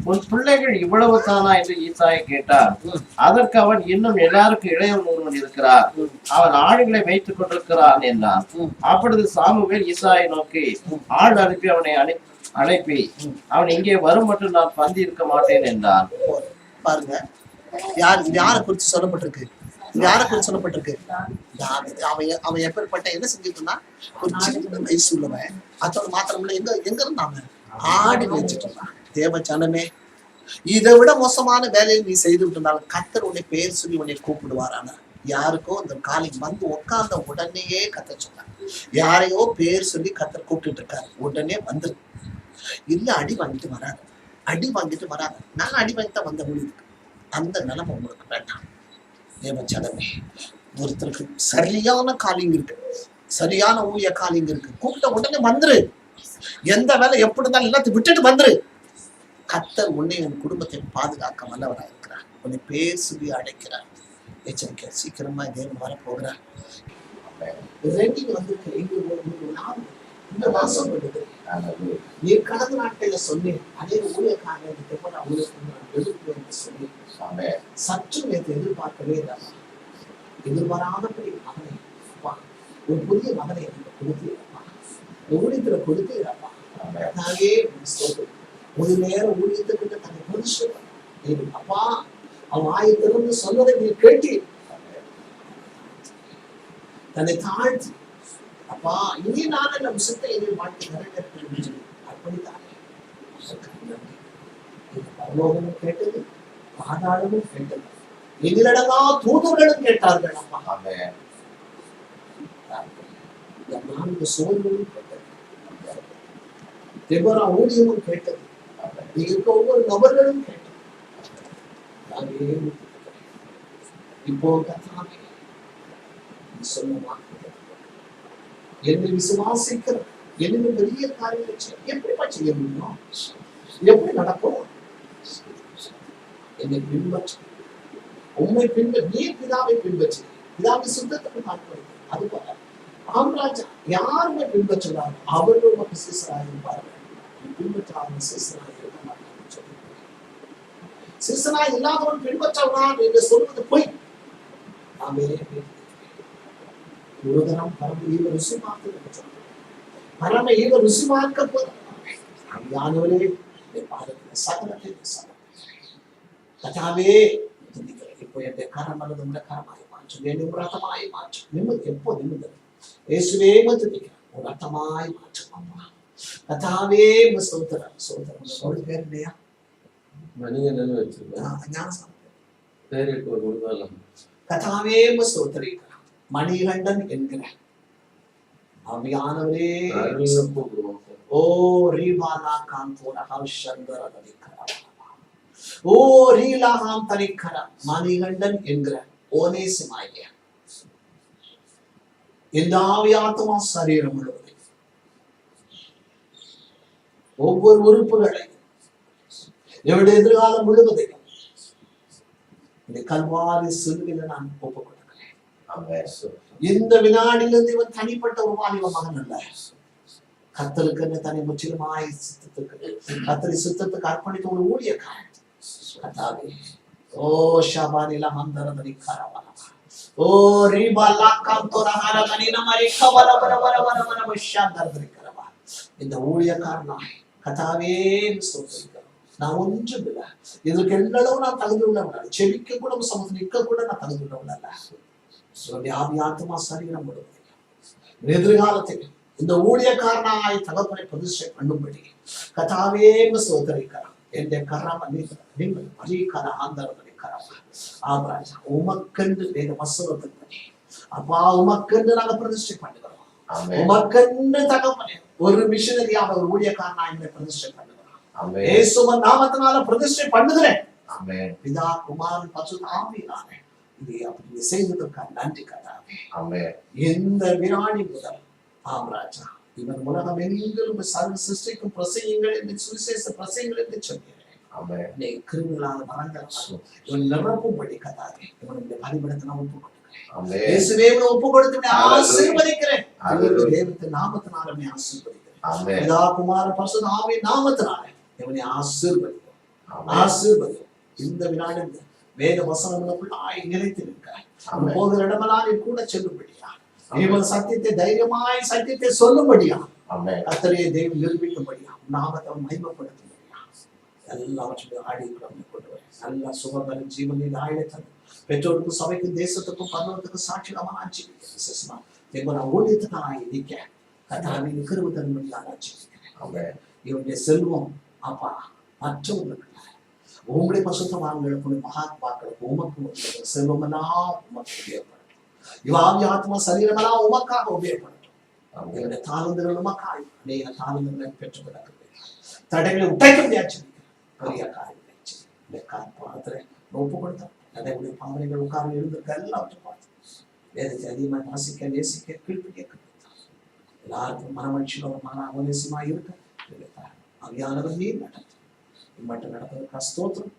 உன் பிள்ளைகள் இவ்வளவு தானா என்று ஈசாயை கேட்டார். அதற்கு அவன், இன்னும் எல்லாருக்கும் இளையவன் ஒருவன் இருக்கிறார், அவன் ஆடுகளை வைத்துக் கொண்டிருக்கிறான் என்றான். அப்பொழுது சாமுவேல் ஈசாயை நோக்கி, ஆள் அனுப்பி அவனை அழைப்பி அவன் இங்கே வரும் மட்டும் நான் பந்தி இருக்க மாட்டேன் என்றான். பாருங்க, யாரை குறித்து சொல்லப்பட்டிருக்கு? யாரை குறித்து சொல்லப்பட்டிருக்கு? அவன் எப்பேற்பட்ட என்ன செஞ்சுட்டு ஒரு சின்ன வயசு உள்ளவன். அதோட மாத்திரம் எங்க இருந்தாங்க? ஆடி வச்சுட்டு இருந்தான். தேவ ஜனமே, இதை விட மோசமான வேலையை நீ செய்து விட்டுருந்தாலும் கர்த்தர் உன்னை பேர் சொல்லி உன்னை கூப்பிடுவாரான. யாருக்கோ இந்த காலைக்கு வந்து உட்கார்ந்த உடனேயே கர்த்தர் சொன்னார். யாரையோ பேர் சொல்லி கர்த்தர் கூப்பிட்டு இருக்காரு, உடனே வந்துரு. இல்ல அடி வாங்கிட்டு வராங்க, அடி வாங்கிட்டு வராங்க. நான் அடி வாங்கிட்டு தான் வந்த முடியுது. அந்த நிலைமை உங்களுக்கு வேண்டாம். தேவச்சனமே, ஒருத்தருக்கு சரியான காலிங் இருக்கு, சரியான ஊழிய காலிங் இருக்கு. கூப்பிட்ட உடனே வந்துரு. எந்த வேலை எப்படி இருந்தாலும் எல்லாத்தையும் விட்டுட்டு வந்துரு. கர்த்தர் உன்னை உன் குடும்பத்தை பாதுகாக்க வல்லவராக இருக்கிறார். உன்னை பேர் சொல்லி அழைக்கிறார். எச்சரிக்கை, சீக்கிரமா தேவன் வரப்போகிறார். இந்த மாசம் நீ கடந்த நாட்கள்ல சொன்னேன், அதே ஊழியக்காரர்களுக்கு சொல்லி சற்று நேற்று எதிர்பார்க்கவே இல்லை. எதிர்பாராதபடி மகனை ஒரு புதிய மகனை எனக்கு கொடுத்தீரப்பா, ஊழியத்துல கொடுத்தீரப்பா. நானே ஒரு நேரம் ஊழியத்துக்கிட்ட தன்னை மனுஷன் அப்பா அவன் ஆயத்திலிருந்து சொன்னதை நீ கேட்டி தன்னை தாழ்த்தி, அப்பா இனி நானே நம் சித்தை எங்கள் வாழ்க்கை நிறைவேற்ற அப்படித்தானே பரலோகமும் கேட்டது, பாதாளமும் கேட்டது, எதிரடங்கா தூதர்களும் கேட்டார்கள். அப்பா நான்கு சோதனையும் கேட்டது, தெபோரா ஊழியமும் கேட்டது, இருக்க ஒவ்வொரு நபர்களும் கேட்டது. இப்போ கர்த்தாவே சொல்லுமா, என்னை விசுவாசிக்கிற என்ன பெரிய காரியங்களை எப்படிப்பா செய்ய முடியும்? எப்படி நடக்கும்? என்னை பின்பற்ற, உண்மை பின்பற்ற, நீ பிதாவை பின்பற்று, பிதாவை சுத்தத்துக்கு பார்ப்பது. அது போல ஆம்ராஜா யாருமே பின்பற்றுவார்கள், அவர்கள் ஒரு சிசராக இருப்பார்கள். பின்பற்றாத சிசராக இருக்க மாட்டார்கள் சொல்லி, சிசராக இல்லாதவன் பின்பற்றவனான் என்று சொல்வது பொய். நாமே ஒருதரம் பரம ஈவ ருசி பார்த்து பரம ஈவ ருசி பார்க்க போதானவரே சகலத்தை கதாவே இப்போ என் கரம் அல்லது உள்ள கரமாய் மாற்றும், என் ரத்தமாய் மாற்றும். நிம்மதி எப்போ நிம்மதி இயேசுவே மத்துதிக்கிறேன், ஒரு ரத்தமாய் மாற்றும். அம்மா கதாவே சோதரம் சோதரம் சொல்லு பேர் இல்லையா? மணிகண்டன் வச்சிருக்கேன், கதாவே சோதரிக்கிறான். மணிகண்டன் என்கிற ஆவியானவரே, ஓ ரீபாலா காந்தோரஹம் சந்தரதரிக்கரா, ஓ ரீலாஹாம் தரிக்கரா, மணிகண்டன் என்கிற ஓனேசிமாய இந்த ஆவியாத்மா சரீரம் முழுவதும் ஒவ்வொரு உறுப்புகளையும் என்னுடைய எதிர்காலம் முழுவதையும் இந்த கல்வாரி சிலுவையில நான் ஒப்புக் கொடுக்கிறேன். இந்த வினாடியிலிருந்து இவன் தனிப்பட்ட ஒரு வாலிப மகன் அல்ல. கர்த்தருக்கு தன்னை முற்றிலுமாய் கர்த்தரை சுத்தத்துக்கு அர்ப்பணித்த ஒரு ஊழியக்காரன். கர்த்தாவே, ஓ ஷபானில மந்தரதரி கரவல, ஓ ரிபாலா காந்தோரஹார தனின மரி கவல வர வர வர வர வஷாந்தரதரி கரவா, இந்த ஊழியக்காரனாய் கர்த்தாவே ஸ்தோத்திரிக்கிறோம். நான் ஒன்றும் இல்லை, இதற்கு எல்லளவு நான் தகுதி உள்ளவன், செவிக்க கூட சமூகத்தில் நிற்க கூட நான் தகுதி உள்ளவன் அல்ல. ஆவியாத்மா சரீரம் முழுவதும் எதிர்காலத்தில் இந்த ஊழியக்காரனாய் தகப்பனை பிரதிஷ்டை பண்ணும்படி கதாவே சோதரிக்கிறான். என் கரம் நீங்கள் மரிக்கர ஆந்தரனை கரம் ஆபராஜா உமக்கென்று வேத வசனத்தின்படி அப்பா உமக்கென்று நாங்கள் பிரதிஷ்டை பண்ணுகிறோம். உமக்கென்று தகப்பனே ஒரு மிஷனரியாக ஒரு ஊழியக்காரனாய் என்னை பிரதிஷ்டை பண்ணுகிறோம். இயேசுவின் நாமத்தினால பிரதிஷ்டை பண்ணுகிறேன். பிதா குமாரன் பரிசுத்த ஆவியினாலே இதை அப்படி செய்ததற்காக நன்றி கர்த்தாவே. எந்த வினாடி முதல் ஆம்ராஜா இவன் உலகம் எங்கிலும் சர்வ சிருஷ்டிக்கும் பிரசையுங்கள் என்று சுவிசேஷ பிரசையுங்கள் என்று சொன்னேன். கிருமிகளான மரங்கள் இவன் நிரப்பும்படி கர்த்தாவே இவனுடைய பலிபடத்தை நான் ஒப்புக் கொடுக்கிறேன். இயேசுவே இவனை ஒப்புக் கொடுத்து ஆசீர்வதிக்கிறேன். தேவத்தின் நாமத்தினாலே ஆசீர்வதிக்கிறேன். பிதா குமாரன் பரிசுத்த ஆவியின் நாமத்தினாலே இவனை ஆசீர்வதிக்கிறேன். ஆசீர்வதியும். இந்த வினாடி வேத வசனங்களுக்குள்ளாய் நிலைத்து நிற்கிறாய். போகிற இடமெல்லாம் நீ கூட செல்லும்படியா, இவன் சத்தியத்தை தைரியமாய் சத்தியத்தை சொல்லும்படியா, கர்த்தரையே தெய்வம் நிரூபிக்கும்படியா, நாமத்தை மகிமைப்படுத்தும்படியா, எல்லாவற்றையும் ஆடி கொண்டு வர நல்ல சுகங்களும் ஜீவனில் ஆயுதம் பெற்றோருக்கும் சபைக்கும் தேசத்துக்கும் பரலோகத்துக்கும் சாட்சியமாக ஆட்சிக்கிறேன். நான் ஊழியத்துக்காக நிற்க கர்த்தாவே கிருபை தரும்படியாக ஆட்சிக்கிறேன். இவனுடைய செல்வம் அப்பா மற்றவர்களுக்கு உங்களுடைய பசுத்தவான்களுக்கு மகாத்மாக்களுக்கு உமக்கு செல்வமெல்லாம் உமக்கு உபயோகப்படும். இவாவி ஆத்மா சரீரமெல்லாம் உமக்காக உபயோகப்படும். என்னுடைய தாளந்துகள் உமக்காக அநேக தாளந்துகளை பெற்றுக் கிடக்கிறது. தடைகளை உடைக்க முடியாது. பெரிய காரியங்களை பாத்திர ஒப்பு கொடுத்தார். நடைமுறை பாவனைகள் உட்கார்ந்து இருந்திருக்க எல்லாவற்றையும் பார்த்து வேதத்தை அதிகமாக வாசிக்க நேசிக்க கீழ்ப்படிய கற்பித்தார். எல்லாருக்கும் மனமகிழ்ச்சியோட மன அவநேசமாக இருக்க அவியானவர் நீர் நடத்தும். இம்மட்டும் நடப்பதற்கு ஸ்தோத்திரம்.